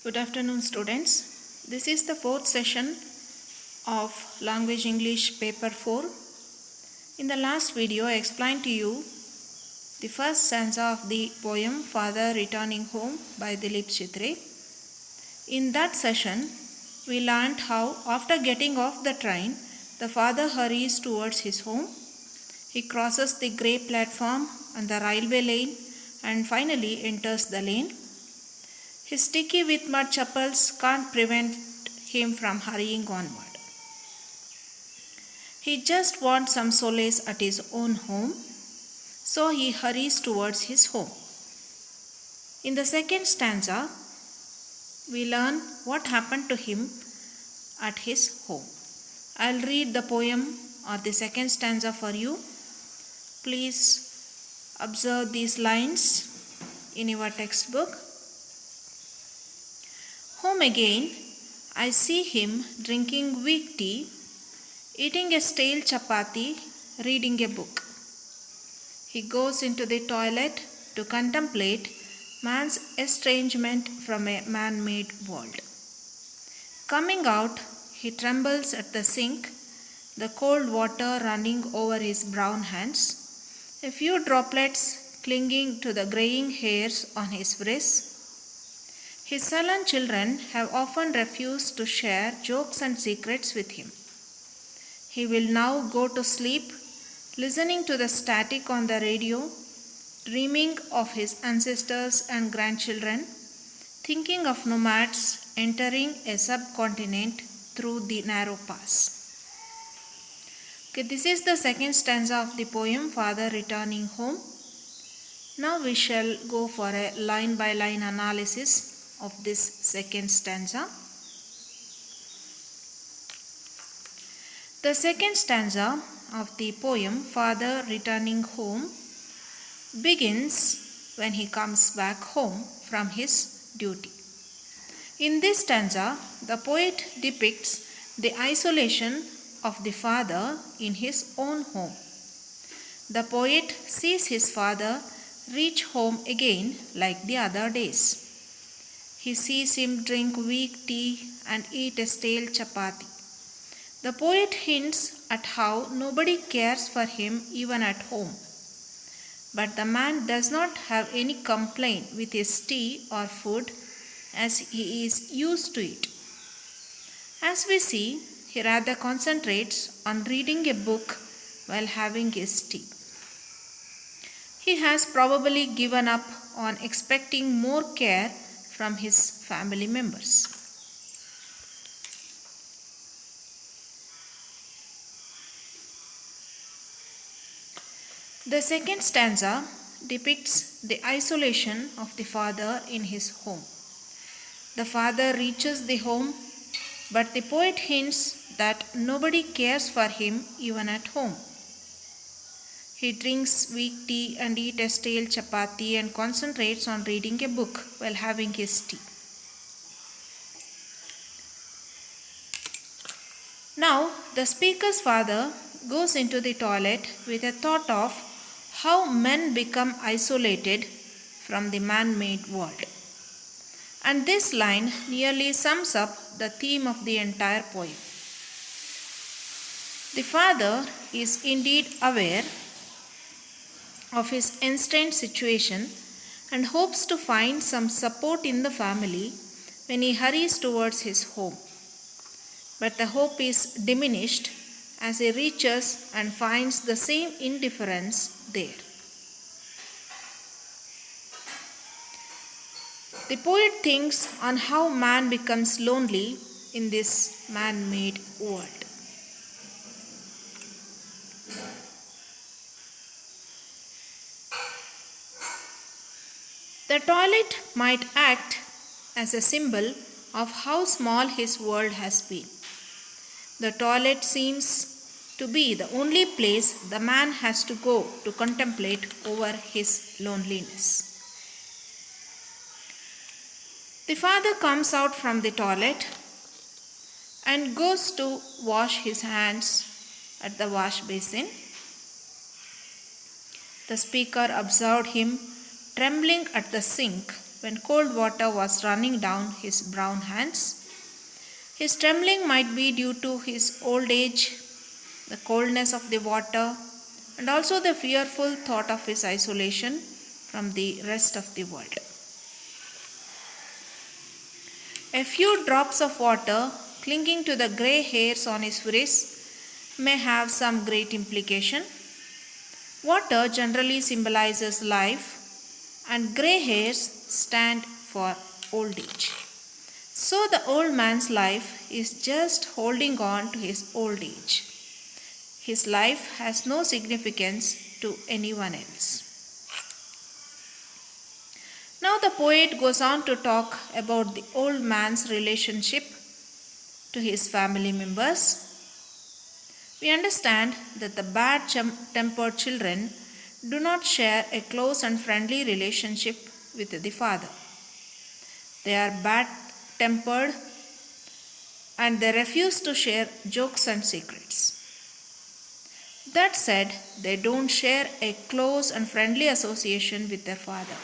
Good afternoon, students. This is the fourth session of Language English Paper 4. In the last video, I explained to you the first stanza of the poem Father Returning Home by Dilip Chitre. In that session, we learned how, after getting off the train, the father hurries towards his home. He crosses the grey platform and the railway lane and finally enters the lane. His sticky with mud chappals can't prevent him from hurrying onward. He just wants some solace at his own home, so he hurries towards his home. In the second stanza, we learn what happened to him at his home. I'll read the poem or the second stanza for you. Please observe these lines in your textbook. Home again, I see him drinking weak tea, eating a stale chapati, reading a book. He goes into the toilet to contemplate man's estrangement from a man-made world. Coming out, he trembles at the sink, the cold water running over his brown hands, a few droplets clinging to the graying hairs on his wrists. His sullen children have often refused to share jokes and secrets with him. He will now go to sleep, listening to the static on the radio, dreaming of his ancestors and grandchildren, thinking of nomads entering a subcontinent through the narrow pass. Okay, this is the second stanza of the poem, Father Returning Home. Now we shall go for a line-by-line analysis of this second stanza. The second stanza of the poem, Father Returning Home, begins when he comes back home from his duty. In this stanza, the poet depicts the isolation of the father in his own home. The poet sees his father reach home again like the other days. He sees him drink weak tea and eat a stale chapati. The poet hints at how nobody cares for him even at home. But the man does not have any complaint with his tea or food as he is used to it. As we see, he rather concentrates on reading a book while having his tea. He has probably given up on expecting more care from his family members. The second stanza depicts the isolation of the father in his home. The father reaches the home, but the poet hints that nobody cares for him even at home. He drinks weak tea and eats a stale chapati and concentrates on reading a book while having his tea. Now, the speaker's father goes into the toilet with a thought of how men become isolated from the man-made world. And this line nearly sums up the theme of the entire poem. The father is indeed aware of his estranged situation and hopes to find some support in the family when he hurries towards his home. But the hope is diminished as he reaches and finds the same indifference there. The poet thinks on how man becomes lonely in this man-made world. The toilet might act as a symbol of how small his world has been. The toilet seems to be the only place the man has to go to contemplate over his loneliness. The father comes out from the toilet and goes to wash his hands at the wash basin. The speaker observed him trembling at the sink when cold water was running down his brown hands. His trembling might be due to his old age, the coldness of the water, and also the fearful thought of his isolation from the rest of the world. A few drops of water clinging to the grey hairs on his wrists may have some great implication. Water generally symbolizes life, and grey hairs stand for old age. So the old man's life is just holding on to his old age. His life has no significance to anyone else. Now the poet goes on to talk about the old man's relationship to his family members. We understand that the bad-tempered children do not share a close and friendly relationship with the father. They are bad-tempered and they refuse to share jokes and secrets. That said, they don't share a close and friendly association with their father.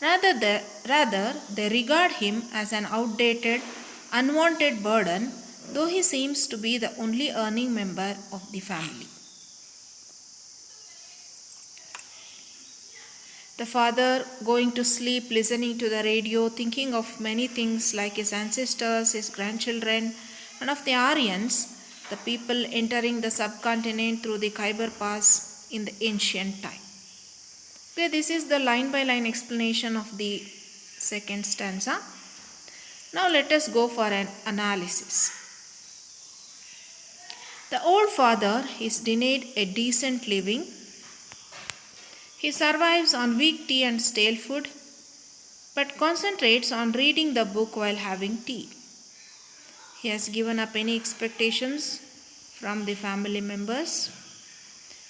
Rather, they regard him as an outdated, unwanted burden, though he seems to be the only earning member of the family. The father going to sleep, listening to the radio, thinking of many things like his ancestors, his grandchildren, and of the Aryans, the people entering the subcontinent through the Khyber Pass in the ancient time. Okay, this is the line-by-line explanation of the second stanza. Now let us go for an analysis. The old father is denied a decent living. He survives on weak tea and stale food, but concentrates on reading the book while having tea. He has given up any expectations from the family members.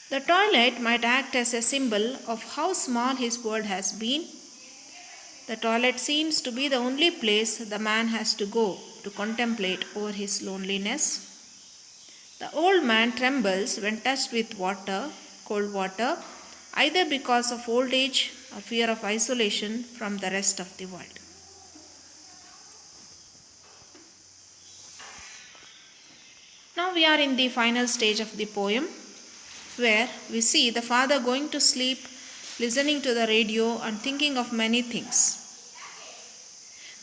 The toilet might act as a symbol of how small his world has been. The toilet seems to be the only place the man has to go to contemplate over his loneliness. The old man trembles when touched with water, cold water, either because of old age or fear of isolation from the rest of the world. Now we are in the final stage of the poem, where we see the father going to sleep, listening to the radio and thinking of many things.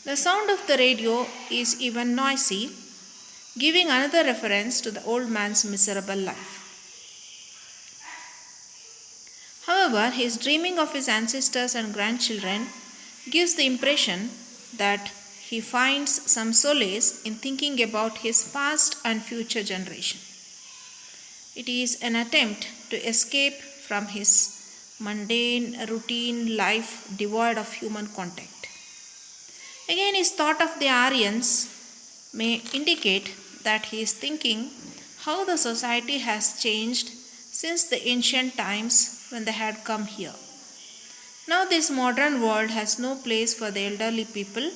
The sound of the radio is even noisy, giving another reference to the old man's miserable life. However, his dreaming of his ancestors and grandchildren gives the impression that he finds some solace in thinking about his past and future generation. It is an attempt to escape from his mundane, routine life devoid of human contact. Again, his thought of the Aryans may indicate that he is thinking how the society has changed since the ancient times when they had come here. Now this modern world has no place for the elderly people.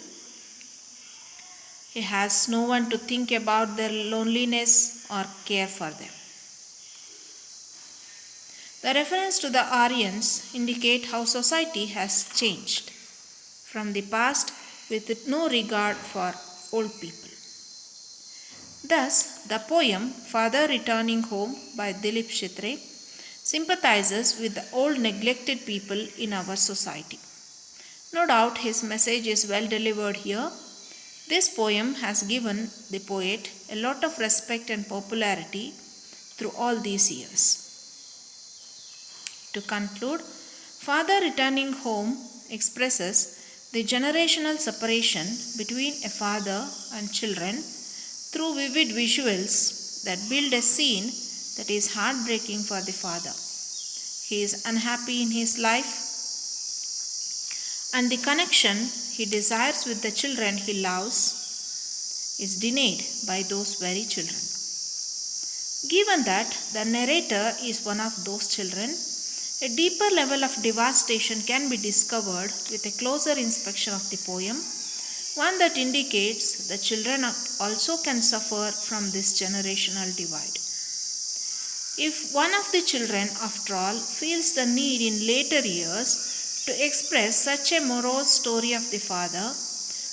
He has no one to think about their loneliness or care for them. The reference to the Aryans indicate how society has changed from the past with no regard for old people. Thus, the poem Father Returning Home by Dilip Chitre sympathizes with the old neglected people in our society. No doubt his message is well delivered here. This poem has given the poet a lot of respect and popularity through all these years. To conclude, Father Returning Home expresses the generational separation between a father and children through vivid visuals that build a scene that is heartbreaking for the father. He is unhappy in his life, and the connection he desires with the children he loves is denied by those very children. Given that the narrator is one of those children, a deeper level of devastation can be discovered with a closer inspection of the poem, one that indicates the children also can suffer from this generational divide. If one of the children, after all, feels the need in later years To express such a morose story of the father,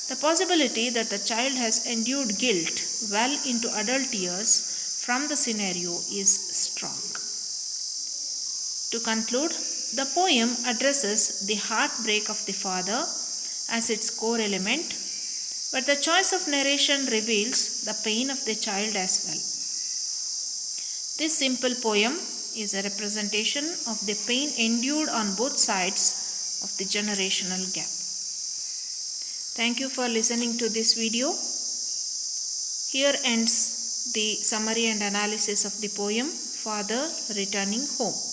the possibility that the child has endured guilt well into adult years from the scenario is strong. To conclude, the poem addresses the heartbreak of the father as its core element, but the choice of narration reveals the pain of the child as well. This simple poem is a representation of the pain endured on both sides of the generational gap. Thank you for listening to this video. Here ends the summary and analysis of the poem Father Returning Home.